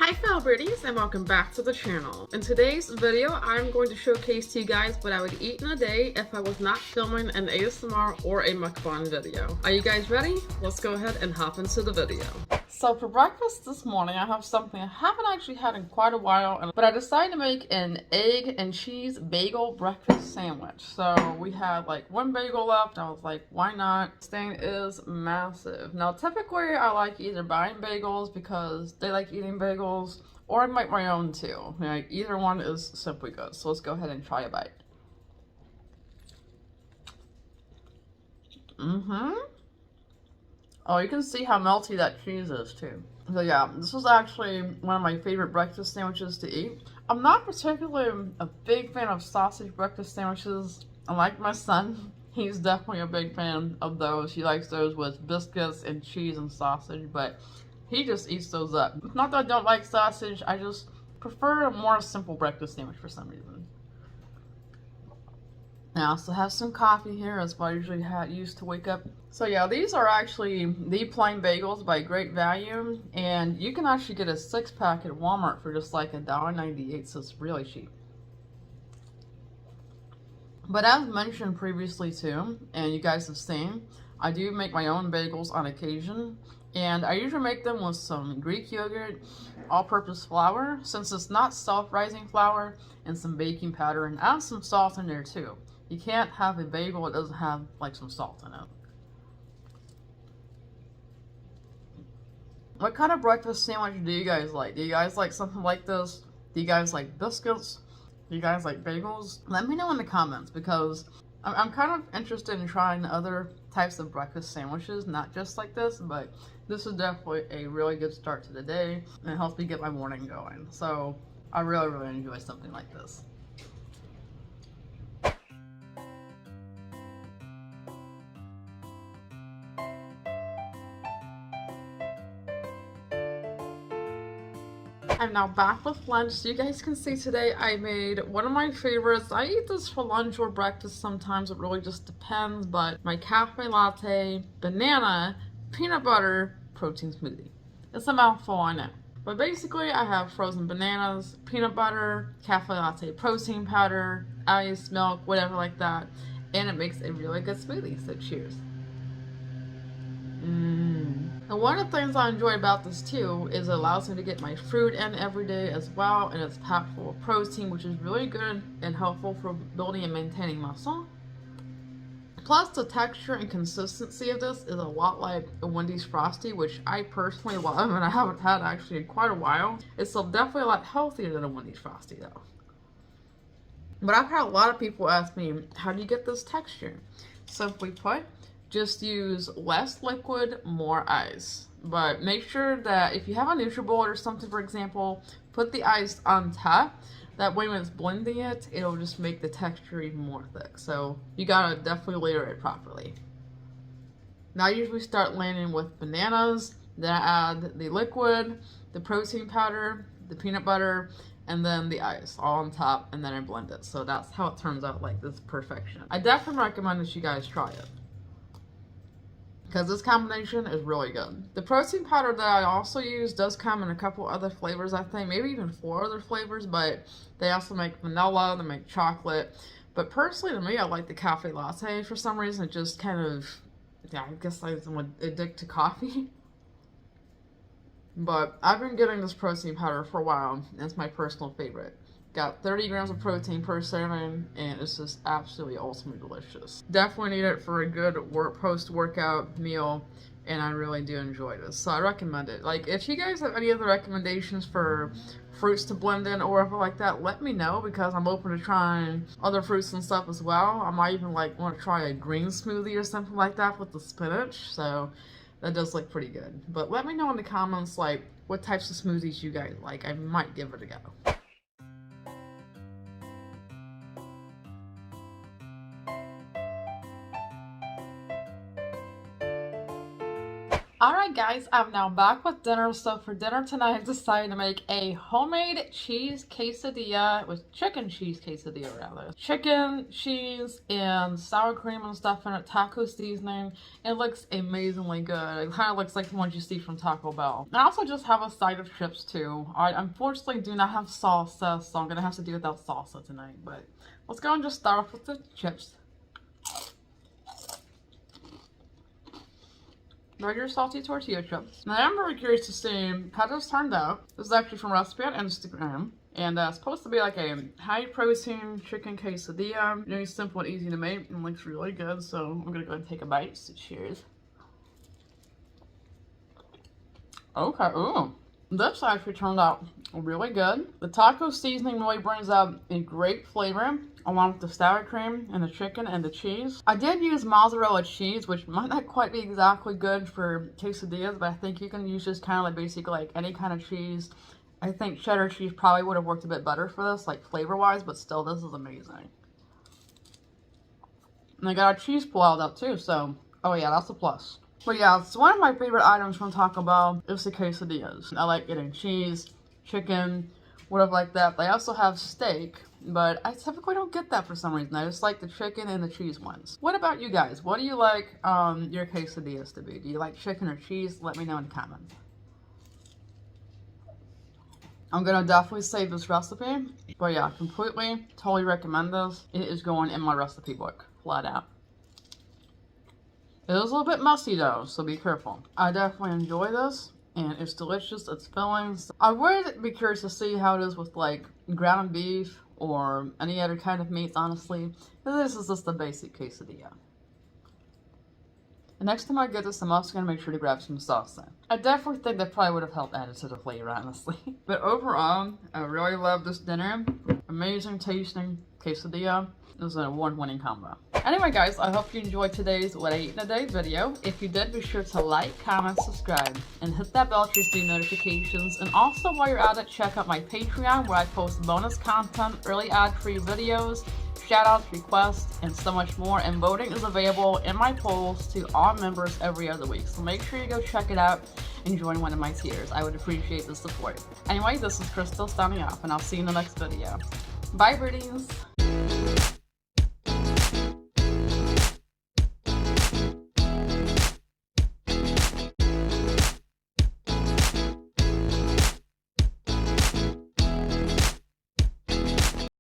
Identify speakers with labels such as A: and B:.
A: Hi fellow birdies and welcome back to the channel. In today's video, I'm going to showcase to you guys what I would eat in a day if I was not filming an ASMR or a mukbang video. Are you guys ready? Let's go ahead and hop into the video. So for breakfast this morning, I have something I haven't actually had in quite a while, but I decided to make an egg and cheese bagel breakfast sandwich. So we had like one bagel left. I was like, why not? This thing is massive. Now typically I like either buying bagels because they like eating bagels, or I make my own too. Like, either one is simply good. So let's go ahead and try a bite. Oh, you can see how melty that cheese is too. So yeah, this was actually one of my favorite breakfast sandwiches to eat. I'm not particularly a big fan of sausage breakfast sandwiches. Unlike my son, he's definitely a big fan of those. He likes those with biscuits and cheese and sausage, but he just eats those up. Not that I don't like sausage, I just prefer a more simple breakfast sandwich for some reason. I also have some coffee here, as I usually used to wake up. So yeah, these are actually the plain bagels by Great Value, and you can actually get a 6-pack at Walmart for just like $1.98, so it's really cheap. But as mentioned previously too, and you guys have seen, I do make my own bagels on occasion, and I usually make them with some Greek yogurt, all-purpose flour, since it's not self-rising flour, and some baking powder, and add some salt in there too. You can't have a bagel that doesn't have like some salt in it. What kind of breakfast sandwich do you guys like? Do you guys like something like this? Do you guys like biscuits? Do you guys like bagels? Let me know in the comments, because I'm kind of interested in trying other types of breakfast sandwiches, not just like this, but this is definitely a really good start to the day and it helps me get my morning going. So I really enjoy something like this. I'm now back with lunch. So you guys can see today I made one of my favorites. I eat this for lunch or breakfast sometimes. It really just depends. But my cafe latte, banana, peanut butter, protein smoothie. It's a mouthful, I know. But basically I have frozen bananas, peanut butter, cafe latte protein powder, ice, milk, whatever like that. And it makes a really good smoothie. So cheers. And one of the things I enjoy about this too is it allows me to get my fruit in every day as well, and it's packed full of protein, which is really good and helpful for building and maintaining muscle. Plus, the texture and consistency of this is a lot like a Wendy's Frosty, which I personally love and I haven't had actually in quite a while. It's still definitely a lot healthier than a Wendy's Frosty though. But I've had a lot of people ask me, how do you get this texture? Simply put, just use less liquid, more ice. But make sure that if you have a NutriBullet or something, for example, put the ice on top. That way when it's blending it, it'll just make the texture even more thick. So you gotta definitely layer it properly. Now I usually start layering with bananas, then I add the liquid, the protein powder, the peanut butter, and then the ice all on top, and then I blend it. So that's how it turns out, like this perfection. I definitely recommend that you guys try it, because this combination is really good. The protein powder that I also use does come in a couple other flavors, I think, maybe even 4 other flavors, but they also make vanilla, they make chocolate. But personally, to me, I like the cafe latte. For some reason, it just kind of, yeah, I guess I'm addicted to coffee. But I've been getting this protein powder for a while, and it's my personal favorite. Got 30 grams of protein per serving, and it's just absolutely ultimately delicious. Definitely need it for a good post-workout meal, and I really do enjoy this. So I recommend it. Like, if you guys have any other recommendations for fruits to blend in or whatever like that, let me know, because I'm open to trying other fruits and stuff as well. I might even like want to try a green smoothie or something like that with the spinach. So that does look pretty good. But let me know in the comments, like, what types of smoothies you guys like. I might give it a go. Alright Hi guys, I'm now back with dinner. So for dinner tonight, I decided to make a homemade cheese quesadilla with chicken cheese quesadilla rather. Chicken, cheese, and sour cream and stuff in it, taco seasoning. It looks amazingly good. It kind of looks like the ones you see from Taco Bell. I also just have a side of chips too. I unfortunately do not have salsa, so I'm gonna have to do without salsa tonight. But let's go and just start off with the chips. Regular salty tortilla chips. Now I'm very curious to see how this turned out. This is actually from a recipe on Instagram. And it's supposed to be like a high protein chicken quesadilla. Really simple and easy to make and looks really good. So I'm gonna go ahead and take a bite. So cheers. Okay, ooh. This actually turned out really good. The taco seasoning really brings out a great flavor along with the sour cream and the chicken and the cheese. I did use mozzarella cheese, which might not quite be exactly good for quesadillas, but I think you can use just kind of like basically like any kind of cheese. I think cheddar cheese probably would have worked a bit better for this, like flavor-wise, but still, this is amazing. And I got a cheese pull out of that too, so, oh yeah, that's a plus. But yeah, it's one of my favorite items from Taco Bell is the quesadillas. I like getting cheese, chicken, whatever like that. They also have steak, but I typically don't get that for some reason. I just like the chicken and the cheese ones. What about you guys? What do you like your quesadillas to be? Do you like chicken or cheese? Let me know in the comments. I'm gonna definitely save this recipe. But yeah, completely, totally recommend this. It is going in my recipe book, flat out. It is a little bit messy though, so be careful. I definitely enjoy this, and it's delicious, it's filling. I would be curious to see how it is with like ground beef or any other kind of meats, honestly. This is just the basic quesadilla. The next time I get this, I'm also going to make sure to grab some salsa. I definitely think that probably would have helped add it to the flavor, honestly. But overall, I really love this dinner. Amazing tasting quesadilla. This is an award-winning combo. Anyway guys, I hope you enjoyed today's What I Eat in a Day video. If you did, be sure to like, comment, subscribe, and hit that bell to receive notifications. And also while you're at it, check out my Patreon where I post bonus content, early ad-free videos, shoutouts, requests, and so much more. And voting is available in my polls to all members every other week. So make sure you go check it out and join one of my tiers. I would appreciate the support. Anyway, this is Crystal signing off, and I'll see you in the next video. Bye, birdies!